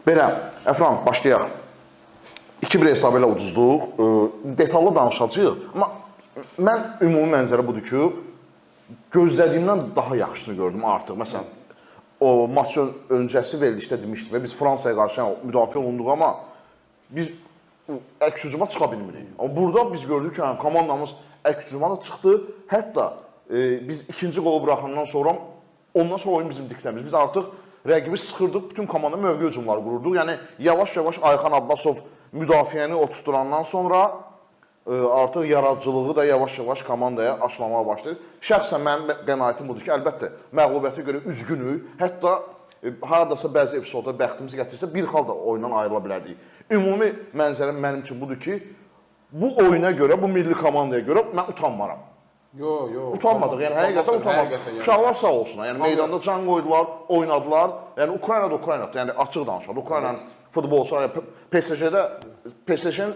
Belə, Əfran, başlayaq. 2-1 hesabı ilə uduzduq. Detallı danışacağıq. Amma mən ümumi mənzərə budur ki, gözlədiyimdən daha yaxşısını gördüm artıq. Məsələn, o maç öncəsi verilişdə demişdik və biz Fransaya qarşı müdafiə olunduq, amma biz əks hücuma çıxa bilmirik. Amma burada biz gördük ki, komandamız əks hücuma da çıxdı. Hətta biz ikinci qolu buraxandan sonra, ondan sonra oyun bizim dikləmiz. Biz artıq rəqibi sıxırdıq, bütün komanda mövqe hücumları qururduq. Yəni, yavaş-yavaş Ayxan Abbasov müdafiəni oturtdurandan sonra artıq yaradıcılığı da yavaş-yavaş komandaya aşılamağa başlayır. Şəxsən mənim qənaətim budur ki, əlbəttə, məğlubiyyətə görə üzgünük. Hətta haradasa bəzi epizodda bəxtimiz gətirsə, bir xal da oyundan ayrıla bilərdik. Ümumi mənzərəm mənim üçün budur ki, bu oyuna görə, bu milli komandaya görə mən utanmaram. Yox. Utanmadıq, yəni həqiqətən utanmadıq. Uşaqlar sağ olsunlar, yəni meydanda can qoydular, oynadılar. Yəni Ukraynada Ukraynadır, yəni açıq danışaq. Ukraynanın futbolçuları, PSG-nin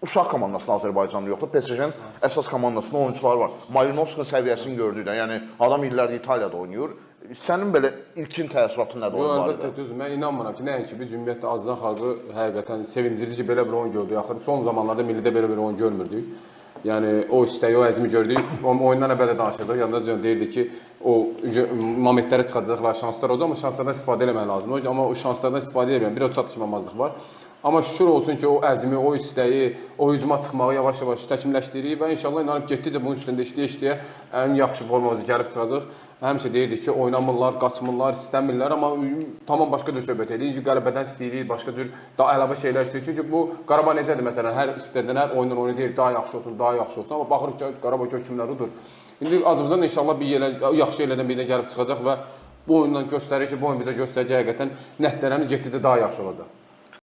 uşaq komandasında Azərbaycanlı yoxdur. PSG-nin əsas komandasında oyunçuları var. Malinovskinin səviyyəsini gördük də, yəni adam illərdir İtaliyada oynayır. Sənin belə ilkin təəssüratın nədir onun barədə? Əlbəttə düzdür. Mən inanmıram ki, nəinki biz ümumiyyətlə Azərbaycan xalqı həqiqətən sevincirici ki, belə bir oyun gördük. Axı son zamanlarda millidə belə bir oyun görmürdük. Yəni o istəyi, o əzmi gördük. Oyundan əvvəl də danışırdıq. Yanda deyirdik ki, o momentlərə çıxacaqlar, şanslar olacaq, amma şanslardan istifadə etmək lazımdır. Amma o şanslardan istifadə etməyən bir o çatışmamazlıq var. Amma şükür olsun ki, o əzmi, o istəyi, o hücuma çıxmağı yavaş-yavaş təkmilləşdiririk və inşallah inanıb getdikcə bunun üstündə işləyə-işləyə ən yaxşı formamıza gəlib çıxacaq. Həmişə deyirdik ki, oynamırlar, qaçmırlar, istəmirlər, amma tamam başqa cür söhbət edirik. Qələbədən istəyirik, başqa cür daha əlavə şeylər istəyirik. Çünki bu Qarabağ necədir məsələn, hər istədən hər oyundan oyunu deyir, daha yaxşı olsun, daha yaxşı olsun. Amma baxırıq ki, Qarabağ hökmləri odur. İndi Azərbaycan inşallah bir yaxşı yerlərdən birinə gəlib çıxacaq və bu oyundan göstərir ki, bu oyun bizə göstərəcək həqiqətən nəticələrimiz getdikcə daha yaxşı olacaq.